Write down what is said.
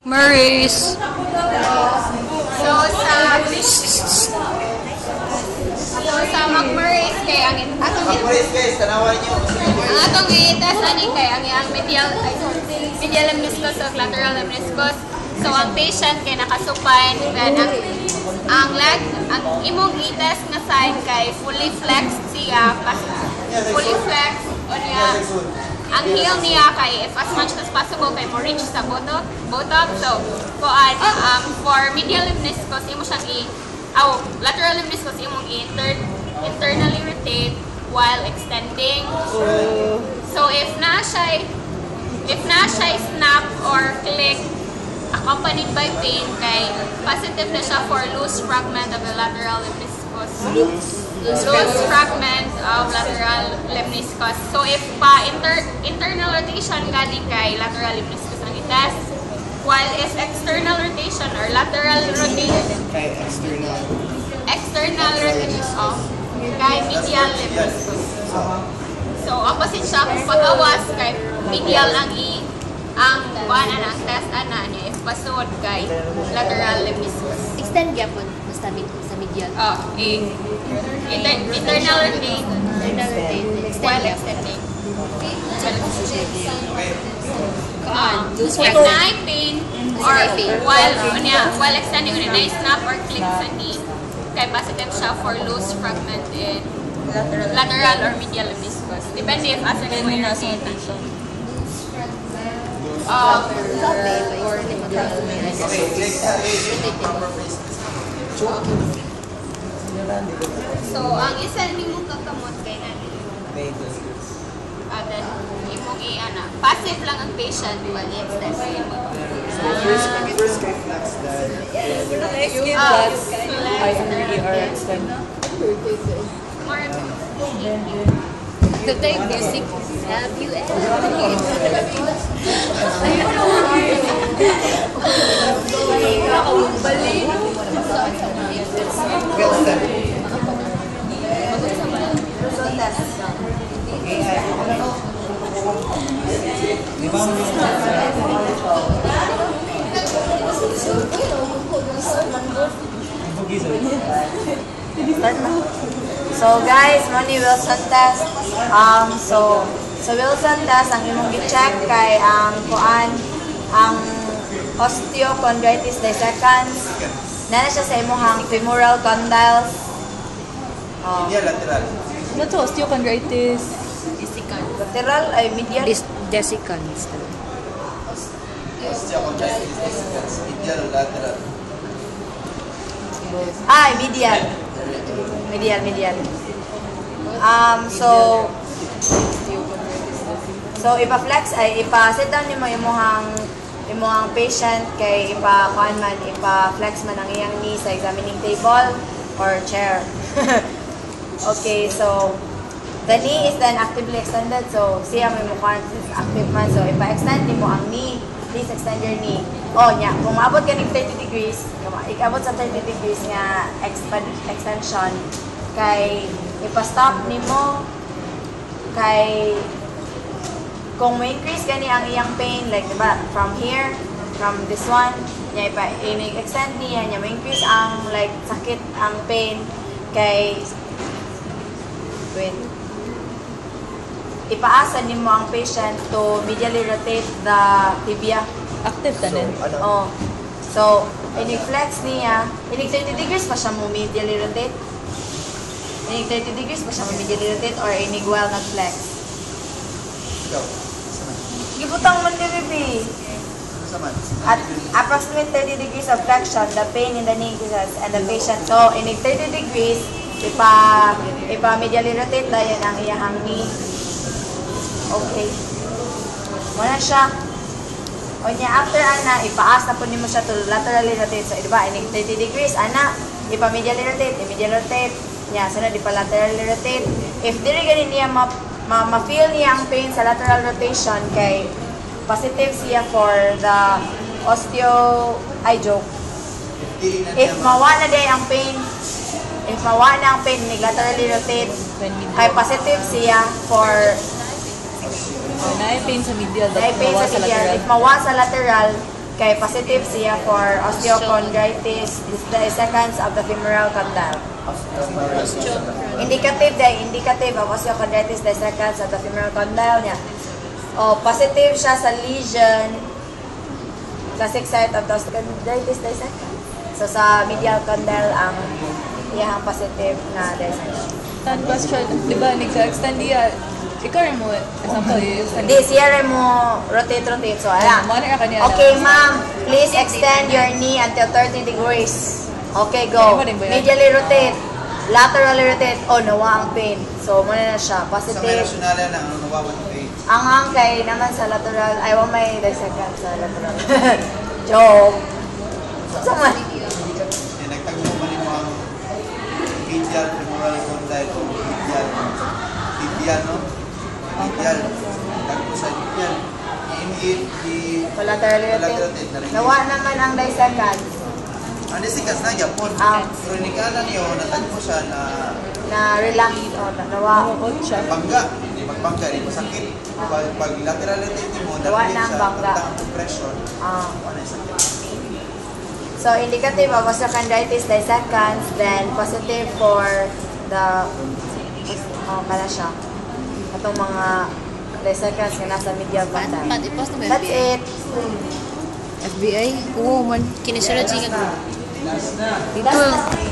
Maurice. Sa McMurray's kay ang McMurray's guys, tanawan nyo. ang atong itas ani kay ang medial lemniscus o lateral lemniscus. So ang patient kay nakasupine then ang leg ang imong itas nga side kay fully flexed siya fully flexed o niya ang heel niya kay if as much as possible kay mo reach sa bottom. So kuan for medial lemniscus imo siyang lateral lemniscus imong internally rotate while extending. So if na siya snap or click accompanied by pain kay positive na siya for loose fragment of the lateral lemniscus. Loose fragment of lateral lemniscus. So if internal rotation galing kay lateral lemniscus ang itas, while if external rotation or lateral rotation external rotation of kay medial lemniscus. So opposite siya kung pag-awas kay medial ang ang test niya if pasod kay lateral lemniscus. Extend gyapon basta sa medial. Internal rotate while extending. If na pain or while extending when na snap or click sa knee, kay positive siya for loose fragment in lateral or medial lemniscus. Depende if asa na yung rotation. So, ang isa ni mo kakamot kay nani. Then, imong passive lang ang patient while i-extend mo yung First kay flex that. extend. The time music. Have you ever So guys, money Wilson test. So Wilson test ang imong gi-check kay ang ang osteochondritis dissecans. Nana siya sa imong femoral condyles. Medial lateral. Ano to? Osteochondritis. Lateral ay medial. Dissecans. Osteochondritis, medial lateral. Medial. Medial. So ipa-flex ay ipa-sit down nimo imong patient kay ipa-flex man ang iyang knee sa examining table or chair. Okay, so the knee is then actively extended. So siya may mukha is active man. So ipa-extend nimo ang knee. Please extend your knee. Kung maabot ka ng 30 degrees, ikabot sa 30 degrees nga extension, kay ipa-stop nimo, kay kung may increase gani ang iyang pain, like diba, from here, from this one, i-extend niya, may increase ang like sakit, ang pain, kay ipaasa nimo ang patient to medially rotate the tibia. Active tanin. So, inig-flex niya, inig 30 degrees pa siya mo medially rotate. Inig 30 degrees pa siya mo medially rotate or inig while nag-flex. Gibutang man ni baby. At approximate 30 degrees of flexion, the pain in the knee increases and the patient. So, inig 30 degrees, ipa medially rotate na yan ang iyang knee. Okay. Muna siya. O niya, after ipaas na po nimo siya to laterally rotate. So, diba, inig 30 degrees, ipa-medially rotate, i-medially rotate. Niya, sunod, ipa-laterally rotate. If diri ganin niya ma-feel niya ang pain sa lateral rotation, kay positive siya for the If mawa na day ang pain, laterally rotate, kay positive siya for Naipin sa medial. Naipin sa medial. If mawa sa lateral, Kay positive siya for osteochondritis dissecans of the femoral condyle. Indicative of osteochondritis dissecans of the femoral condyle niya. O positive siya sa lesion, classic site of the osteochondritis dissecans. So sa medial condyle ang iyang positive na dissection. Third question, di ba, nagka-extend niya, ikaw rin mo, example, i-extend Hindi, siya rin mo rotate. So, ala. Monitor ka niya. Okay, ma'am. Please extend your knee until 30 degrees. Okay, go. Medially rotate. Laterally rotate. Oh, nawa ang pain. So, muna na siya. Sa may Positive. rasyonalya na, ano nawawan yung pain? Ang hangkay naman sa lateral. Ay, wala may dissecant sa lateral. Joke. So, man. Nagtago mo man yung medial femoral condyle o medial, no? Medial. Nagtago sa medial. Laterally rotate. Nawa naman ang dissecant. Ano sikas na Japon? Pero nikanan niyo, natagpo siya na relax. O, nawa. bangga. Hindi magbangga, hindi masakit. Pag lateral rotate mo, Gawa narinig ng siya, bangga. ang compression. Ano yung sakit? So, indicative of osteochondritis dissecans, then positive for the, pala siya. Itong mga dissecans na nasa medial condyle. i-post na ba That's it. FBI? Oo, man. Kinesiology ka. Last na. That's